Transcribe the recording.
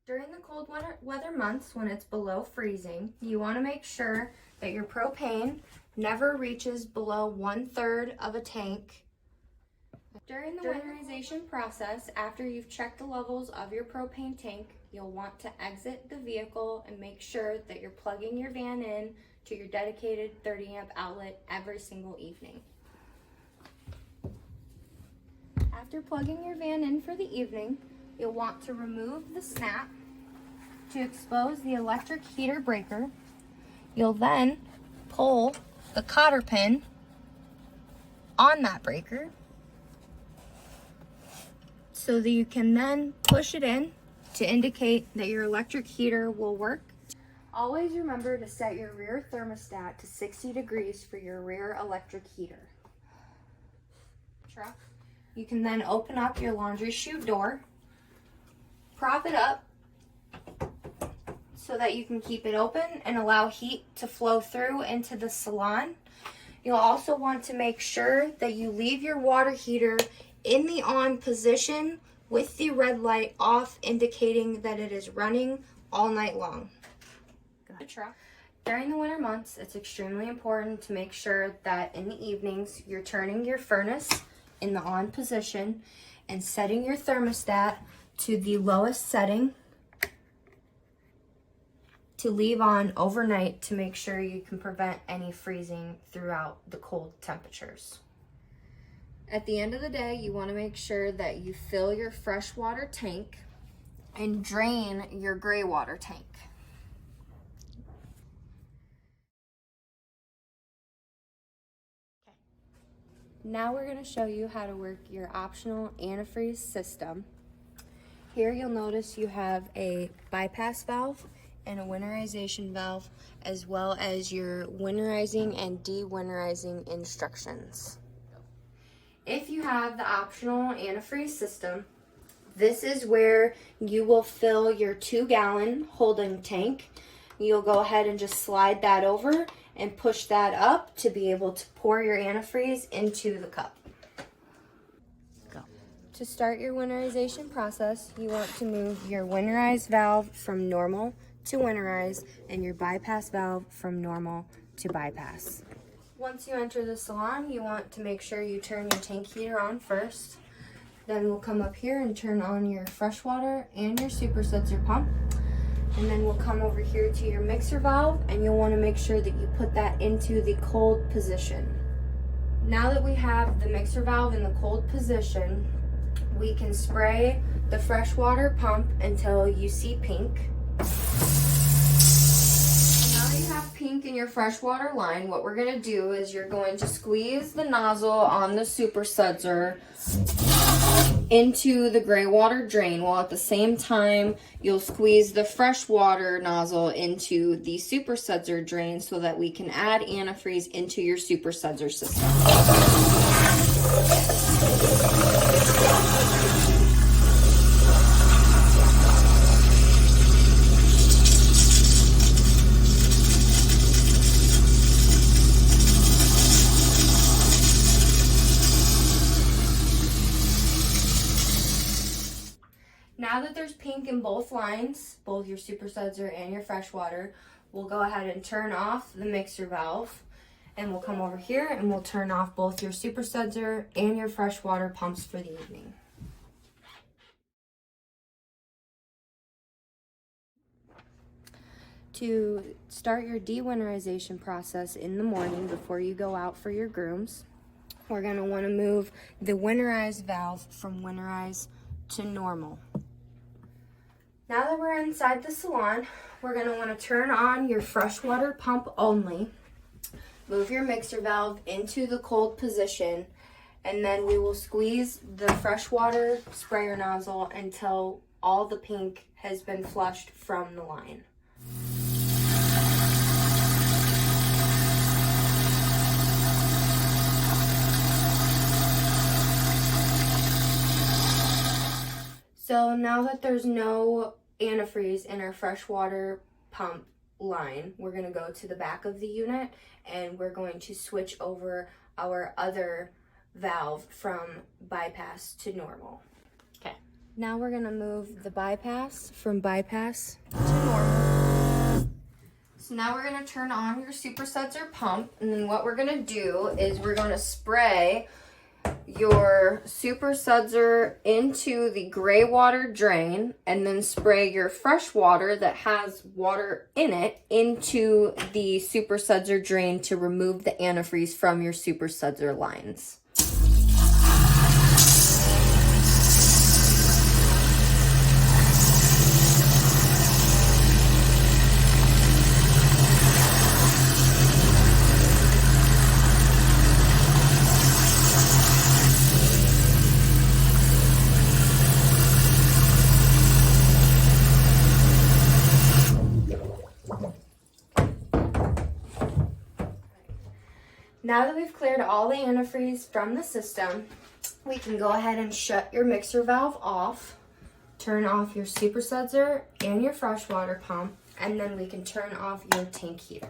During the cold weather months when it's below freezing, you want to make sure that your propane never reaches below 1/3 of a tank. During the winterization process, after you've checked the levels of your propane tank, you'll want to exit the vehicle and make sure that you're plugging your van in to your dedicated 30 amp outlet every single evening. After plugging your van in for the evening, you'll want to remove the snap to expose the electric heater breaker. You'll then pull the cotter pin on that breaker so that you can then push it in to indicate that your electric heater will work. Always remember to set your rear thermostat to 60 degrees for your rear electric heater. You can then open up your laundry chute door, prop it up so that you can keep it open and allow heat to flow through into the salon. You'll also want to make sure that you leave your water heater in the on position with the red light off, indicating that it is running all night long. During the winter months, it's extremely important to make sure that in the evenings you're turning your furnace in the on position and setting your thermostat to the lowest setting to leave on overnight to make sure you can prevent any freezing throughout the cold temperatures. At the end of the day, you want to make sure that you fill your freshwater tank and drain your gray water tank. Now we're going to show you how to work your optional antifreeze system. Here you'll notice you have a bypass valve and a winterization valve, as well as your winterizing and de-winterizing instructions. If you have the optional antifreeze system, this is where you will fill your 2-gallon holding tank. You'll go ahead and just slide that over and push that up to be able to pour your antifreeze into the cup. Go. To start your winterization process, you want to move your winterize valve from normal to winterize and your bypass valve from normal to bypass. Once you enter the salon, you want to make sure you turn your tank heater on first. Then we'll come up here and turn on your freshwater and your supersensor pump. And then we'll come over here to your mixer valve, and you'll want to make sure that you put that into the cold position. Now that we have the mixer valve in the cold position, we can spray the freshwater pump until you see pink. Now that you have pink in your freshwater line, what we're going to do is you're going to squeeze the nozzle on the supersensor into the gray water drain, while at the same time you'll squeeze the freshwater nozzle into the supersensor drain so that we can add antifreeze into your supersensor system. Now that there's pink in both lines, both your supersensor and your freshwater, we'll go ahead and turn off the mixer valve, and we'll come over here and we'll turn off both your supersensor and your freshwater pumps for the evening. To start your de-winterization process in the morning before you go out for your grooms, we're going to want to move the winterize valve from winterize to normal. Now that we're inside the salon, we're going to want to turn on your freshwater pump only, move your mixer valve into the cold position, and then we will squeeze the freshwater sprayer nozzle until all the pink has been flushed from the line. So now that there's no antifreeze in our freshwater pump line, we're going to go to the back of the unit and we're going to switch over our other valve from bypass to normal. Okay. Now we're gonna move the bypass from bypass to normal. So now we're gonna turn on your super sudsor pump, and then what we're gonna do is we're gonna spray your super sudsor into the gray water drain, and then spray your fresh water that has water in it into the super sudsor drain to remove the antifreeze from your super sudsor lines. Now that we've cleared all the antifreeze from the system, we can go ahead and shut your mixer valve off, turn off your super sudsor and your freshwater pump, and then we can turn off your tank heater.